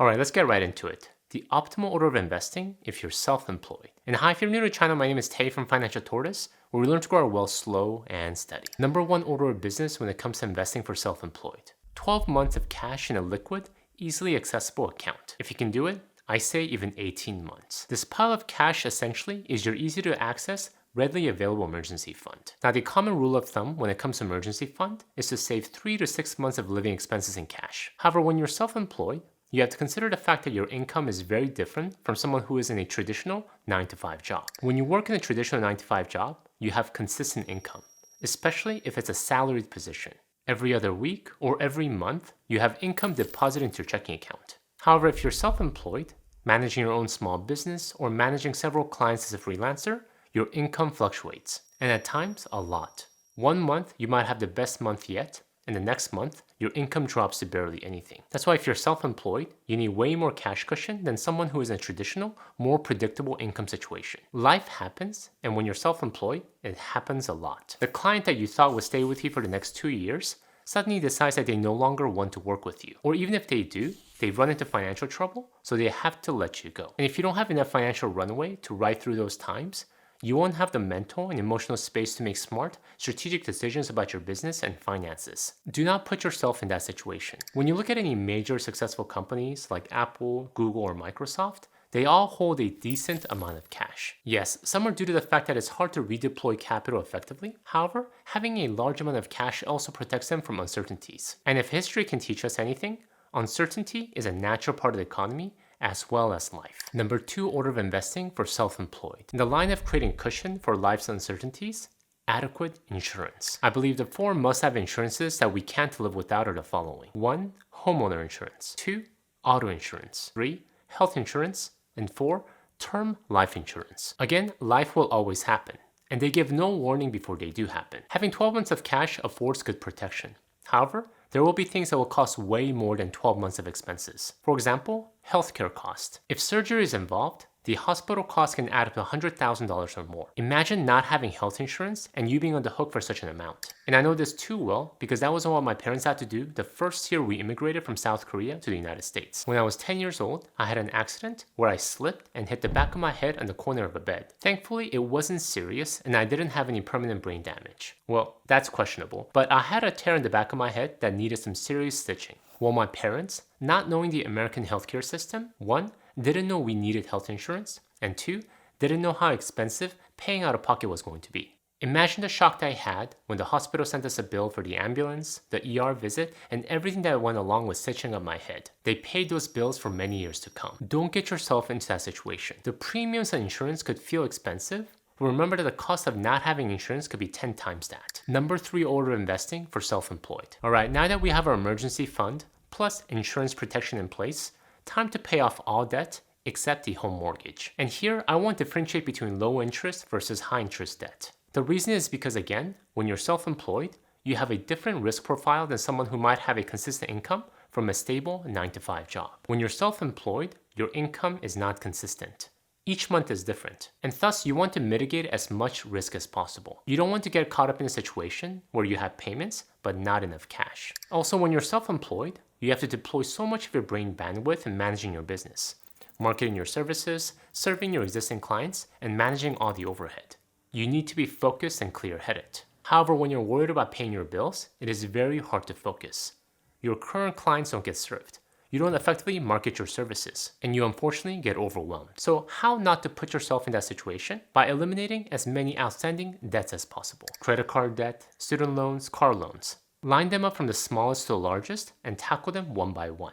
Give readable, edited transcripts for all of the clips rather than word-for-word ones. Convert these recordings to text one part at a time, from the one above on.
Alright, let's get right into it. The optimal order of investing if you're self-employed. And hi, if you're new to the channel, my name is Tay from Financial Tortoise, where we learn to grow our wealth slow and steady. Number one order of business when it comes to investing for self-employed. 12 months of cash in a liquid, easily accessible account. If you can do it, I say even 18 months. This pile of cash essentially is your easy to access, readily available emergency fund. Now, the common rule of thumb when it comes to emergency fund is to save 3 to 6 months of living expenses in cash. However, when you're self-employed, you have to consider the fact that your income is very different from someone who is in a traditional 9-to-5 job. When you work in a traditional 9-to-5 job, you have consistent income, especially if it's a salaried position. Every other week or every month, you have income deposited into your checking account. However, if you're self-employed, managing your own small business or managing several clients as a freelancer, your income fluctuates, and at times a lot. 1 month, you might have the best month yet, and the next month, your income drops to barely anything. That's why if you're self-employed, you need way more cash cushion than someone who is in a traditional, more predictable income situation. Life happens, and when you're self-employed, it happens a lot. The client that you thought would stay with you for the next 2 years suddenly decides that they no longer want to work with you. Or even if they do, they run into financial trouble, so they have to let you go. And if you don't have enough financial runway to ride through those times, you won't have the mental and emotional space to make smart, strategic decisions about your business and finances. Do not put yourself in that situation. When you look at any major successful companies like Apple, Google, or Microsoft, they all hold a decent amount of cash. Yes, some are due to the fact that it's hard to redeploy capital effectively. However, having a large amount of cash also protects them from uncertainties. And if history can teach us anything, uncertainty is a natural part of the economy as well as life. Number 2 order of investing for self-employed. In the line of creating cushion for life's uncertainties, adequate insurance. I believe the 4 must-have insurances that we can't live without are the following. 1. Homeowner insurance. 2. Auto insurance. 3. Health insurance. And 4. Term life insurance. Again, life will always happen, and they give no warning before they do happen. Having 12 months of cash affords good protection. However, there will be things that will cost way more than 12 months of expenses. For example, healthcare cost. If surgery is involved, the hospital cost can add up to $100,000 or more. Imagine not having health insurance and you being on the hook for such an amount. And I know this too well because that was what my parents had to do the first year we immigrated from South Korea to the United States. When I was 10 years old, I had an accident where I slipped and hit the back of my head on the corner of a bed. Thankfully, it wasn't serious and I didn't have any permanent brain damage. Well, that's questionable, but I had a tear in the back of my head that needed some serious stitching. Well, my parents, not knowing the American healthcare system, 1, didn't know we needed health insurance, and 2, didn't know how expensive paying out of pocket was going to be. Imagine the shock that I had when the hospital sent us a bill for the ambulance, the ER visit, and everything that went along with stitching up my head. They paid those bills for many years to come. Don't get yourself into that situation. The premiums on insurance could feel expensive, but remember that the cost of not having insurance could be 10 times that. Number 3 order of investing for self-employed. Alright, now that we have our emergency fund, plus insurance protection in place, time to pay off all debt except the home mortgage. And here, I won't differentiate between low interest versus high interest debt. The reason is because again, when you're self-employed, you have a different risk profile than someone who might have a consistent income from a stable 9-to-5 job. When you're self-employed, your income is not consistent. Each month is different, and thus you want to mitigate as much risk as possible. You don't want to get caught up in a situation where you have payments but not enough cash. Also, when you're self-employed, you have to deploy so much of your brain bandwidth in managing your business, marketing your services, serving your existing clients, and managing all the overhead. You need to be focused and clear-headed. However, when you're worried about paying your bills, it is very hard to focus. Your current clients don't get served. You don't effectively market your services, and you unfortunately get overwhelmed. So how not to put yourself in that situation? By eliminating as many outstanding debts as possible. Credit card debt, student loans, car loans. Line them up from the smallest to the largest and tackle them one by one.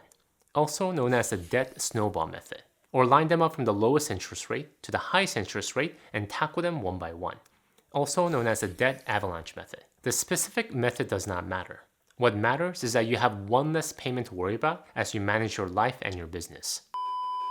Also known as the debt snowball method. Or line them up from the lowest interest rate to the highest interest rate and tackle them one by one. Also known as the debt avalanche method. The specific method does not matter. What matters is that you have one less payment to worry about as you manage your life and your business.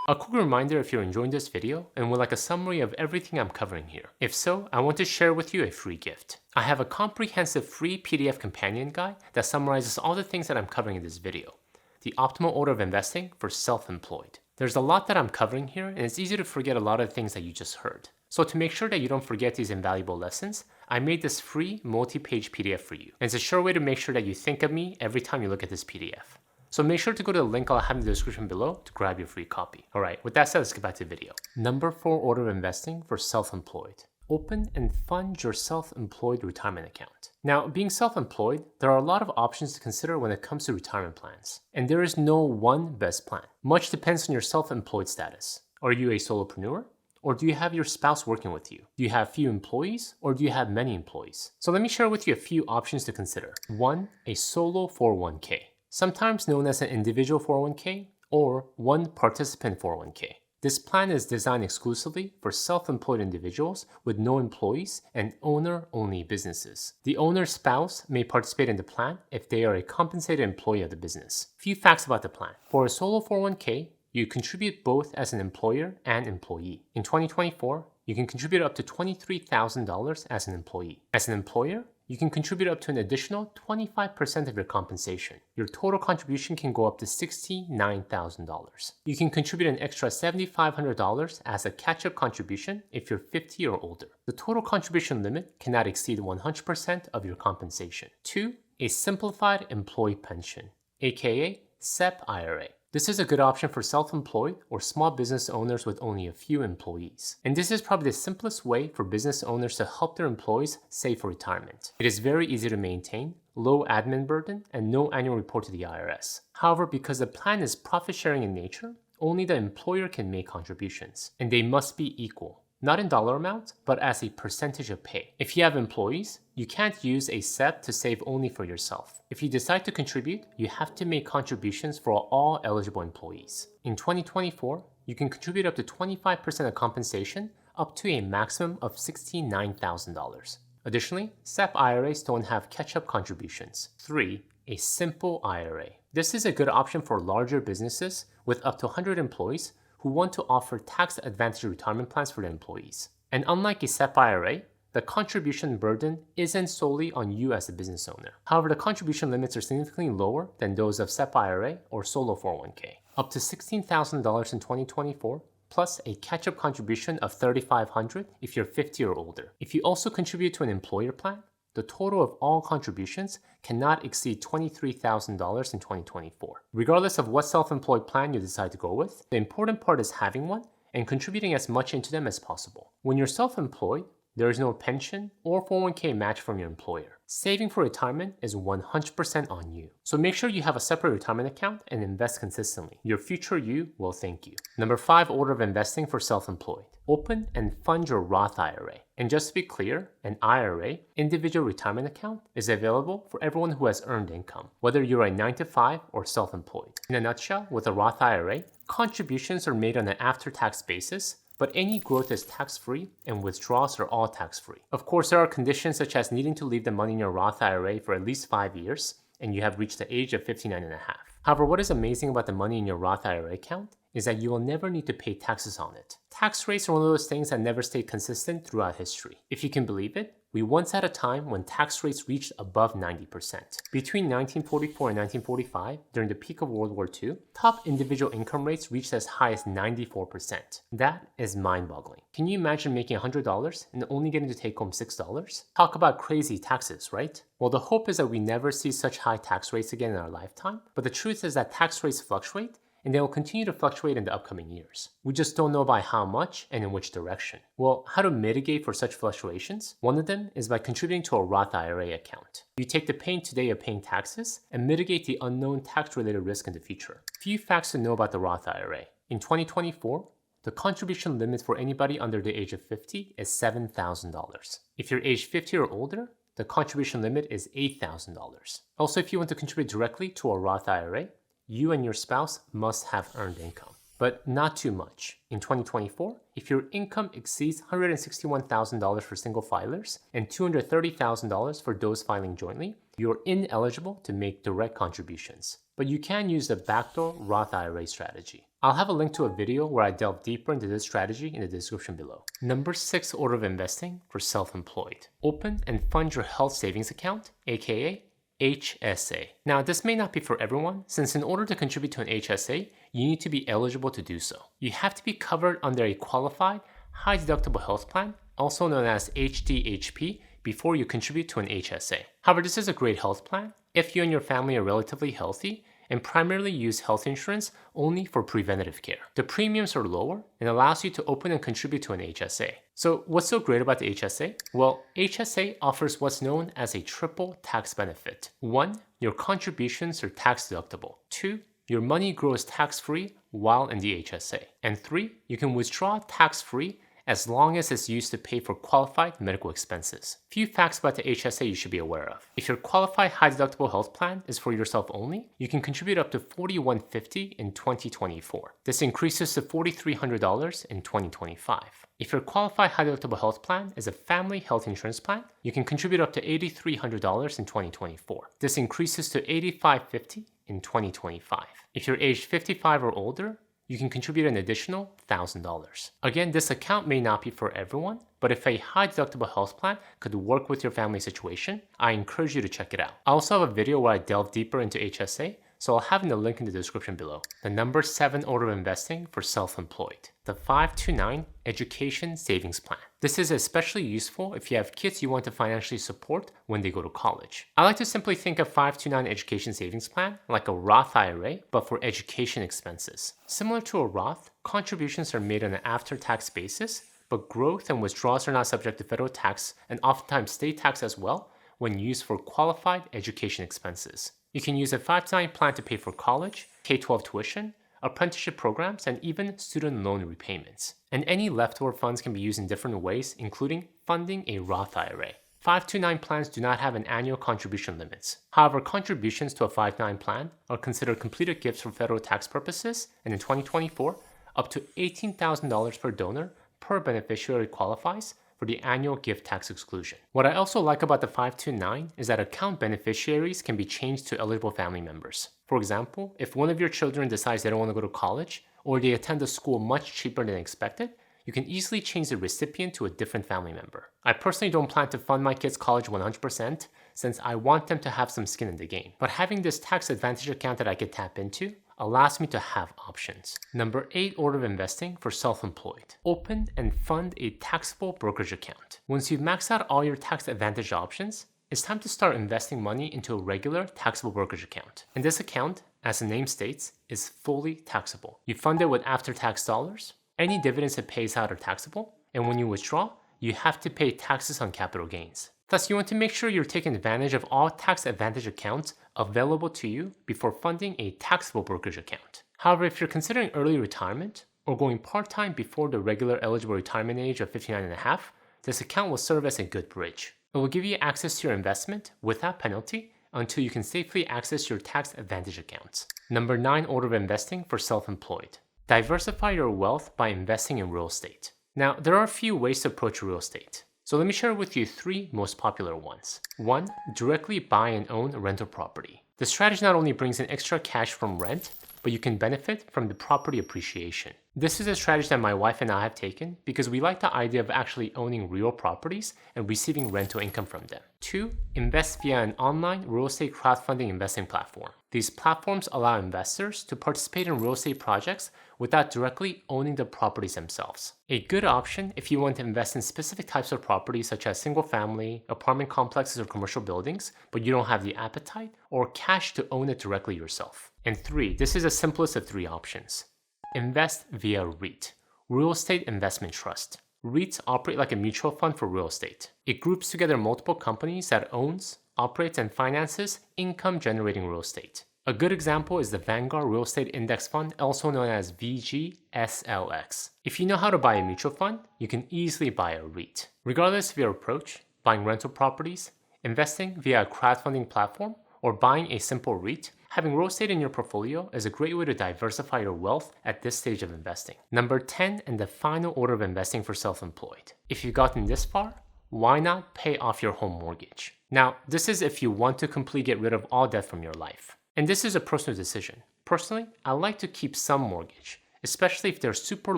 A quick reminder if you're enjoying this video and would like a summary of everything I'm covering here. If so, I want to share with you a free gift. I have a comprehensive free PDF companion guide that summarizes all the things that I'm covering in this video. The optimal order of investing for self-employed. There's a lot that I'm covering here, and it's easy to forget a lot of the things that you just heard. So to make sure that you don't forget these invaluable lessons, I made this free multi-page PDF for you. And it's a sure way to make sure that you think of me every time you look at this PDF. So make sure to go to the link I'll have in the description below to grab your free copy. Alright, with that said, let's get back to the video. Number 4 order of investing for self-employed. Open and fund your self-employed retirement account. Now, being self-employed, there are a lot of options to consider when it comes to retirement plans. And there is no one best plan. Much depends on your self-employed status. Are you a solopreneur? Or do you have your spouse working with you? Do you have few employees or do you have many employees? So let me share with you a few options to consider. 1. A solo 401k, sometimes known as an individual 401k or one participant 401k. This plan is designed exclusively for self-employed individuals with no employees and owner-only businesses. The owner's spouse may participate in the plan if they are a compensated employee of the business. Few facts about the plan. For a solo 401k, you contribute both as an employer and employee. In 2024, you can contribute up to $23,000 as an employee. As an employer, you can contribute up to an additional 25% of your compensation. Your total contribution can go up to $69,000. You can contribute an extra $7,500 as a catch-up contribution if you're 50 or older. The total contribution limit cannot exceed 100% of your compensation. 2. A simplified employee pension, aka SEP IRA. This is a good option for self-employed or small business owners with only a few employees. And this is probably the simplest way for business owners to help their employees save for retirement. It is very easy to maintain, low admin burden, and no annual report to the IRS. However, because the plan is profit sharing in nature, only the employer can make contributions, and they must be equal. Not in dollar amount, but as a percentage of pay. If you have employees, you can't use a SEP to save only for yourself. If you decide to contribute, you have to make contributions for all eligible employees. In 2024, you can contribute up to 25% of compensation up to a maximum of $69,000. Additionally, SEP IRAs don't have catch-up contributions. 3. A simple IRA. This is a good option for larger businesses with up to 100 employees who want to offer tax-advantaged retirement plans for their employees. And unlike a SEP IRA, the contribution burden isn't solely on you as a business owner. However, the contribution limits are significantly lower than those of SEP IRA or solo 401k. Up to $16,000 in 2024, plus a catch-up contribution of $3,500 if you're 50 or older. If you also contribute to an employer plan, the total of all contributions cannot exceed $23,000 in 2024. Regardless of what self-employed plan you decide to go with, the important part is having one and contributing as much into them as possible. When you're self-employed, there is no pension or 401k match from your employer. Saving for retirement is 100% on you. So make sure you have a separate retirement account and invest consistently. Your future you will thank you. Number 5 order of investing for self-employed. Open and fund your Roth IRA. And just to be clear, an IRA, individual retirement account, is available for everyone who has earned income, whether you're a 9-to-5 or self-employed. In a nutshell, with a Roth IRA, contributions are made on an after-tax basis, but any growth is tax-free and withdrawals are all tax-free. Of course, there are conditions such as needing to leave the money in your Roth IRA for at least 5 years and you have reached the age of 59 and a half. However, what is amazing about the money in your Roth IRA account is that you will never need to pay taxes on it. Tax rates are one of those things that never stayed consistent throughout history. If you can believe it, we once had a time when tax rates reached above 90%. Between 1944 and 1945, during the peak of World War II, top individual income rates reached as high as 94%. That is mind-boggling. Can you imagine making $100 and only getting to take home $6? Talk about crazy taxes, right? Well, the hope is that we never see such high tax rates again in our lifetime, but the truth is that tax rates fluctuate, and they will continue to fluctuate in the upcoming years. We just don't know by how much and in which direction. Well, how to mitigate for such fluctuations? One of them is by contributing to a Roth IRA account. You take the pain today of paying taxes and mitigate the unknown tax-related risk in the future. Few facts to know about the Roth IRA. In 2024, the contribution limit for anybody under the age of 50 is $7,000. If you're age 50 or older, the contribution limit is $8,000. Also, if you want to contribute directly to a Roth IRA, you and your spouse must have earned income, but not too much. In 2024, if your income exceeds $161,000 for single filers and $230,000 for those filing jointly, you're ineligible to make direct contributions. But you can use the backdoor Roth IRA strategy. I'll have a link to a video where I delve deeper into this strategy in the description below. Number 6 order of investing for self-employed. Open and fund your health savings account, aka HSA. Now, this may not be for everyone, since in order to contribute to an HSA, you need to be eligible to do so. You have to be covered under a qualified, high-deductible health plan, also known as HDHP, before you contribute to an HSA. However, this is a great health plan if you and your family are relatively healthy and primarily use health insurance only for preventative care. The premiums are lower and allows you to open and contribute to an HSA. So what's so great about the HSA? Well, HSA offers what's known as a triple tax benefit. 1, your contributions are tax deductible. 2, your money grows tax-free while in the HSA. And 3, you can withdraw tax-free as long as it's used to pay for qualified medical expenses. Few facts about the HSA you should be aware of. If your qualified high deductible health plan is for yourself only, you can contribute up to $4,150 in 2024. This increases to $4,300 in 2025. If your qualified high deductible health plan is a family health insurance plan, you can contribute up to $8,300 in 2024. This increases to $8,550 in 2025. If you're age 55 or older, you can contribute an additional $1,000. Again, this account may not be for everyone, but if a high deductible health plan could work with your family situation, I encourage you to check it out. I also have a video where I delve deeper into HSA, so I'll have the link in the description below. The number 7 order of investing for self-employed, the 529 Education Savings Plan. This is especially useful if you have kids you want to financially support when they go to college. I like to simply think of 529 Education Savings Plan like a Roth IRA, but for education expenses. Similar to a Roth, contributions are made on an after-tax basis, but growth and withdrawals are not subject to federal tax and oftentimes state tax as well when used for qualified education expenses. You can use a 529 plan to pay for college, K-12 tuition, apprenticeship programs, and even student loan repayments. And any leftover funds can be used in different ways, including funding a Roth IRA. 529 plans do not have an annual contribution limits. However, contributions to a 529 plan are considered completed gifts for federal tax purposes, and in 2024, up to $18,000 per donor per beneficiary qualifies for the annual gift tax exclusion. What I also like about the 529 is that account beneficiaries can be changed to eligible family members. For example, if one of your children decides they don't want to go to college, or they attend a school much cheaper than expected, you can easily change the recipient to a different family member. I personally don't plan to fund my kids' college 100% since I want them to have some skin in the game. But having this tax advantage account that I could tap into allows me to have options. Number 8 order of investing for self-employed. Open and fund a taxable brokerage account. Once you've maxed out all your tax advantage options, it's time to start investing money into a regular taxable brokerage account. And this account, as the name states, is fully taxable. You fund it with after-tax dollars. Any dividends it pays out are taxable. And when you withdraw, you have to pay taxes on capital gains. Thus, you want to make sure you're taking advantage of all tax advantage accounts available to you before funding a taxable brokerage account. However, if you're considering early retirement or going part-time before the regular eligible retirement age of 59 and a half, this account will serve as a good bridge. It will give you access to your investment without penalty until you can safely access your tax advantage accounts. Number 9 order of investing for self-employed. Diversify your wealth by investing in real estate. Now, there are a few ways to approach real estate. So let me share with you 3 most popular ones. 1, directly buy and own a rental property. The strategy not only brings in extra cash from rent, but you can benefit from the property appreciation. This is a strategy that my wife and I have taken because we like the idea of actually owning real properties and receiving rental income from them. 2, invest via an online real estate crowdfunding investing platform. These platforms allow investors to participate in real estate projects without directly owning the properties themselves. A good option if you want to invest in specific types of properties such as single family, apartment complexes, or commercial buildings, but you don't have the appetite or cash to own it directly yourself. And 3, this is the simplest of 3 options. Invest via REIT, Real Estate Investment Trust. REITs operate like a mutual fund for real estate. It groups together multiple companies that owns, operates, and finances income-generating real estate. A good example is the Vanguard Real Estate Index Fund, also known as VGSLX. If you know how to buy a mutual fund, you can easily buy a REIT. Regardless of your approach, buying rental properties, investing via a crowdfunding platform, or buying a simple REIT, having real estate in your portfolio is a great way to diversify your wealth at this stage of investing. Number 10 and the final order of investing for self-employed. If you've gotten this far, why not pay off your home mortgage? Now, this is if you want to completely get rid of all debt from your life. And this is a personal decision. Personally, I like to keep some mortgage, especially if they're super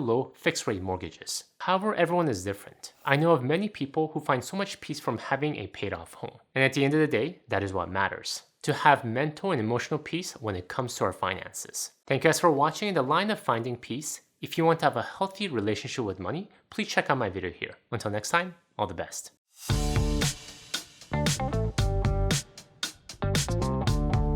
low fixed rate mortgages. However, everyone is different. I know of many people who find so much peace from having a paid off home. And at the end of the day, that is what matters. To have mental and emotional peace when it comes to our finances. Thank you guys for watching The Line of Finding Peace. If you want to have a healthy relationship with money, please check out my video here. Until next time, all the best.